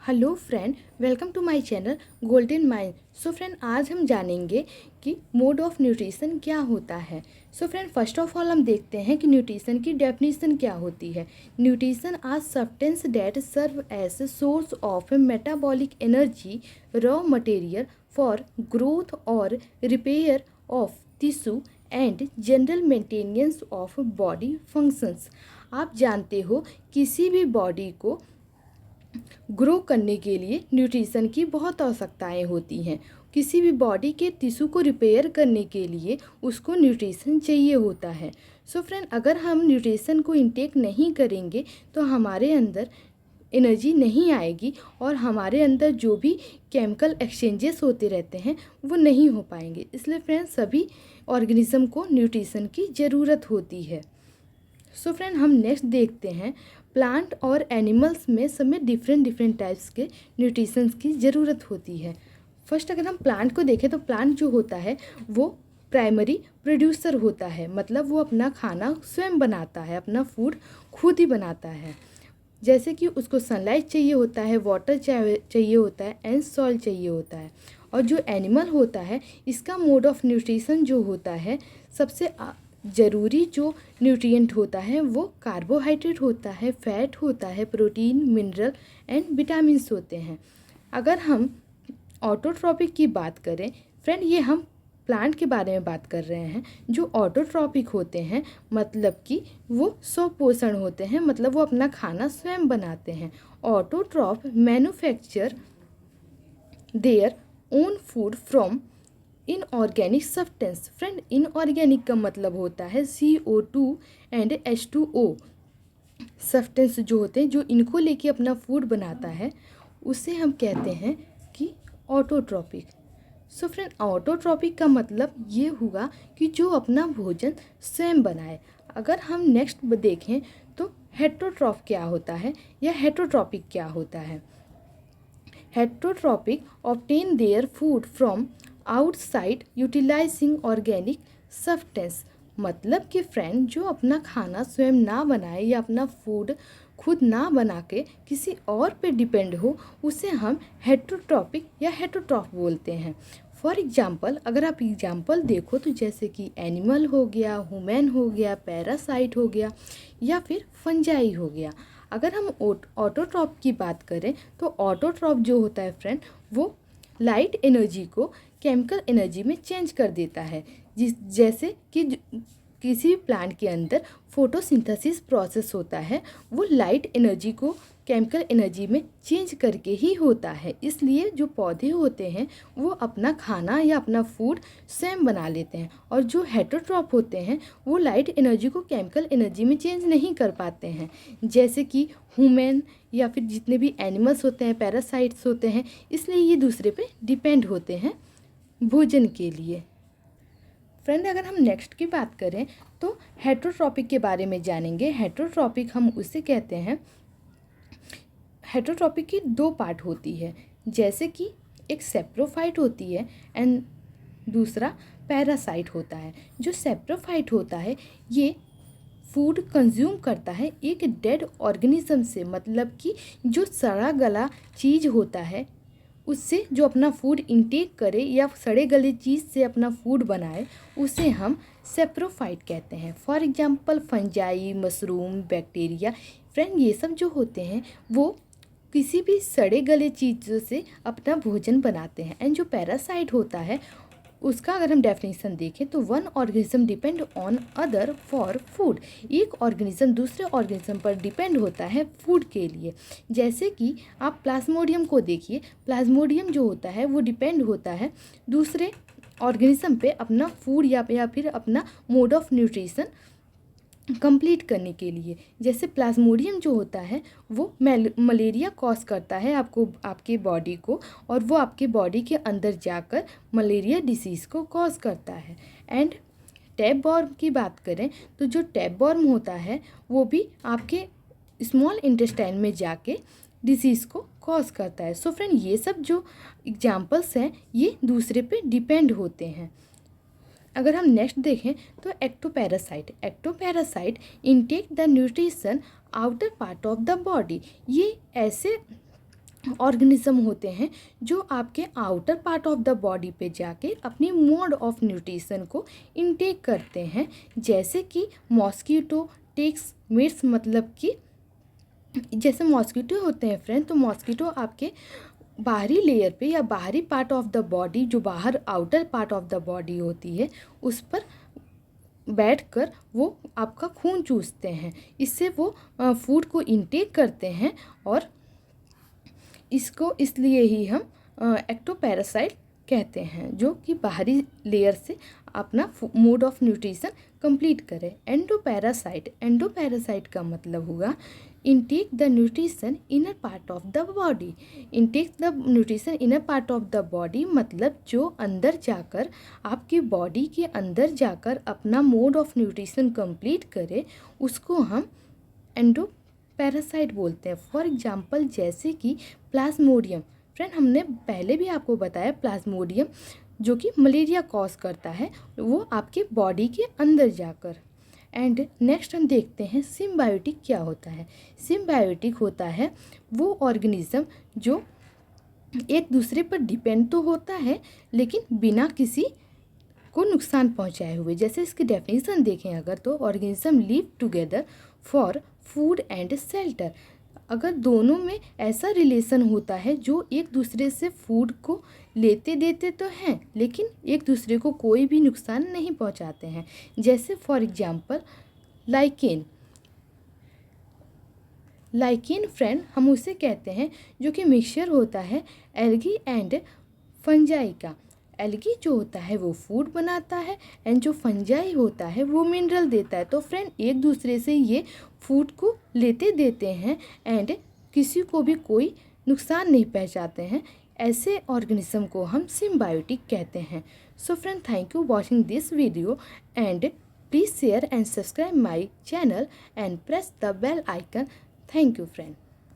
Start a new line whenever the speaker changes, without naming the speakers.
Hello friend, welcome to my channel golden mind. So friend, आज हम जानेंगे कि मोड ऑफ न्यूट्रिशन क्या होता है। So friend, first of all हम देखते हैं कि न्यूट्रिशन की डेफिनेशन क्या होती है। Nutrition are substance that serve as source of metabolic energy, raw material for growth और repair of tissue and general maintenance of body functions. आप जानते हो, किसी भी बॉडी को ग्रो करने के लिए न्यूट्रिशन की बहुत आवश्यकताएं होती हैं। किसी भी बॉडी के टिश्यू को रिपेयर करने के लिए उसको न्यूट्रिशन चाहिए होता है। सो फ्रेंड, अगर हम न्यूट्रिशन को इंटेक नहीं करेंगे तो हमारे अंदर एनर्जी नहीं आएगी और हमारे अंदर जो भी केमिकल एक्सचेंजेस होते रहते हैं वो नहीं हो पाएंगे। इसलिए फ्रेंड, सभी ऑर्गेनिज्म को न्यूट्रिशन की ज़रूरत होती है। सो फ्रेंड, हम नेक्स्ट देखते हैं प्लांट और एनिमल्स में सब में डिफरेंट टाइप्स के न्यूट्रिशंस की ज़रूरत होती है। फर्स्ट, अगर हम प्लांट को देखें तो प्लांट जो होता है वो प्राइमरी प्रोड्यूसर होता है, मतलब वो अपना खाना स्वयं बनाता है, अपना फूड खुद ही बनाता है। जैसे कि उसको सनलाइट चाहिए होता है, वाटर चाहिए होता है एंड सॉइल चाहिए होता है। और जो एनिमल होता है, इसका मोड ऑफ न्यूट्रिशन जो होता है, सबसे ज़रूरी जो न्यूट्रिएंट होता है वो कार्बोहाइड्रेट होता है, फैट होता है, प्रोटीन, मिनरल एंड विटामिन्स होते हैं। अगर हम ऑटोट्रॉपिक की बात करें फ्रेंड, ये हम प्लांट के बारे में बात कर रहे हैं। जो ऑटोट्रॉपिक होते हैं मतलब कि वो स्वपोषण होते हैं, मतलब वो अपना खाना स्वयं बनाते हैं। Autotroph manufacture their own food from inorganic substance. Friend, inorganic का मतलब होता है CO2 एंड H2O सब्सटेंस जो होते हैं, जो इनको लेके अपना फूड बनाता है, उसे हम कहते हैं कि ऑटोट्रॉपिक। सो फ्रेंड, ऑटोट्रॉपिक का मतलब ये हुआ कि जो अपना भोजन स्वयं बनाए। अगर हम नेक्स्ट देखें तो हेटरोट्रॉफ क्या होता है या हेटरोट्रॉपिक क्या होता है। Heterotrophic obtain their food from outside utilising organic substance. मतलब कि फ्रेंड, जो अपना खाना स्वयं ना बनाए या अपना फूड खुद ना बना के किसी और पे डिपेंड हो, उसे हम हेटरोट्रॉपिक या हेटरोट्रॉफ बोलते हैं। फॉर एग्जाम्पल, अगर आप एग्जाम्पल देखो तो जैसे कि एनिमल हो गया, ह्यूमन हो गया, पैरासाइट हो गया या फिर फंजाई हो गया। अगर हम ऑटोट्रॉप की बात करें तो ऑटोट्रॉप जो होता है फ्रेंड, वो लाइट एनर्जी को केमिकल एनर्जी में चेंज कर देता है। जैसे कि किसी भी प्लांट के अंदर फोटोसिंथेसिस प्रोसेस होता है, वो लाइट एनर्जी को केमिकल एनर्जी में चेंज करके ही होता है। इसलिए जो पौधे होते हैं वो अपना खाना या अपना फूड स्वयं बना लेते हैं, और जो हेटरोट्रॉप होते हैं वो लाइट एनर्जी को केमिकल एनर्जी में चेंज नहीं कर पाते हैं। जैसे कि ह्यूमन या फिर जितने भी एनिमल्स होते हैं, पैरासाइट्स होते हैं, इसलिए ये दूसरे पे डिपेंड होते हैं भोजन के लिए। फ्रेंड, अगर हम नेक्स्ट की बात करें तो हेटरोट्रॉपिक के बारे में जानेंगे। हेटरोट्रॉपिक हम उसे कहते हैं, हेटरोट्रॉपिक की दो पार्ट होती है। जैसे कि एक सेप्रोफाइट होती है एंड दूसरा पैरासाइट होता है। जो सेप्रोफाइट होता है ये फूड कंज्यूम करता है एक डेड ऑर्गेनिज्म से, मतलब कि जो सड़ा गला चीज़ होता है उससे जो अपना फूड इंटेक करे या सड़े गले चीज़ से अपना फूड बनाए, उसे हम सेप्रोफाइट कहते हैं। For example fungi, mushroom, bacteria. Friend, ये सब जो होते हैं वो किसी भी सड़े गले चीज़ों से अपना भोजन बनाते हैं। एंड जो पैरासाइट होता है उसका अगर हम डेफिनेशन देखें तो one organism depend on other for food. एक ऑर्गेनिज्म दूसरे ऑर्गेनिज्म पर डिपेंड होता है फूड के लिए। जैसे कि आप प्लाज्मोडियम को देखिए, प्लाज्मोडियम जो होता है वो डिपेंड होता है दूसरे ऑर्गेनिज्म पे अपना फूड या फिर अपना मोड ऑफ न्यूट्रिशन कंप्लीट करने के लिए। जैसे प्लाज्मोडियम जो होता है वो मलेरिया कॉज करता है आपके बॉडी को, और वो आपके बॉडी के अंदर जाकर मलेरिया डिसीज़ को कॉज करता है। एंड टैपवॉर्म की बात करें तो जो टैपवॉर्म होता है वो भी आपके स्मॉल इंटेस्टाइन में जाके डिसीज़ को कॉज करता है। सो फ्रेंड, ये सब जो एग्जाम्पल्स हैं ये दूसरे पे डिपेंड होते हैं। अगर हम नेक्स्ट देखें तो ectoparasite intake the nutrition outer part of the body. ये ऐसे ऑर्गेनिज्म होते हैं जो आपके outer part of the body पे जाके अपनी मोड ऑफ न्यूट्रिशन को इनटेक करते हैं, जैसे कि मॉस्किटो, टिक्स, मिट्स, मतलब कि जैसे मॉस्किटो होते हैं फ्रेंड, तो मॉस्किटो आपके बाहरी लेयर पे या बाहरी पार्ट ऑफ द बॉडी, जो बाहर outer part of the body होती है, उस पर बैठकर वो आपका खून चूसते हैं। इससे वो फूड को इनटेक करते हैं और इसको इसलिए ही हम एक्टोपैरासाइट कहते हैं, जो कि बाहरी लेयर से अपना मोड ऑफ न्यूट्रिशन कंप्लीट करे। एंडोपैरासाइट का मतलब हुआ intake the nutrition inner part of the body. Intake the nutrition inner part of the body मतलब जो अंदर जाकर, आपकी बॉडी के अंदर जाकर अपना मोड ऑफ न्यूट्रिशन कंप्लीट करे, उसको हम एंडोपैरासाइट बोलते हैं। फॉर एग्जांपल जैसे कि प्लाज्मोडियम, फ्रेंड हमने पहले भी आपको बताया, प्लाज्मोडियम जो कि मलेरिया कॉज करता है, वो आपके बॉडी के अंदर जाकर। एंड नेक्स्ट हम देखते हैं सिम्बायोटिक क्या होता है। सिम्बायोटिक होता है वो ऑर्गेनिज्म जो एक दूसरे पर डिपेंड तो होता है लेकिन बिना किसी को नुकसान पहुंचाए हुए। जैसे इसकी डेफिनेशन देखें अगर, तो organism live together for food and shelter. अगर दोनों में ऐसा रिलेशन होता है जो एक दूसरे से फूड को लेते देते तो हैं लेकिन एक दूसरे को कोई भी नुकसान नहीं पहुंचाते हैं। जैसे फॉर एग्जांपल लाइकेन फ्रेंड हम उसे कहते हैं जो कि मिक्सचर होता है एल्गी एंड फंजाई का। एल्गी जो होता है वो फूड बनाता है एंड जो फंजाई होता है वो मिनरल देता है। तो फ्रेंड एक दूसरे से ये फूड को लेते देते हैं एंड किसी को भी कोई नुकसान नहीं पहुंचाते हैं। ऐसे ऑर्गेनिज्म को हम सिम्बायोटिक कहते हैं। So friend, thank you watching this video and please share and subscribe my channel and press the bell icon. Thank you friend.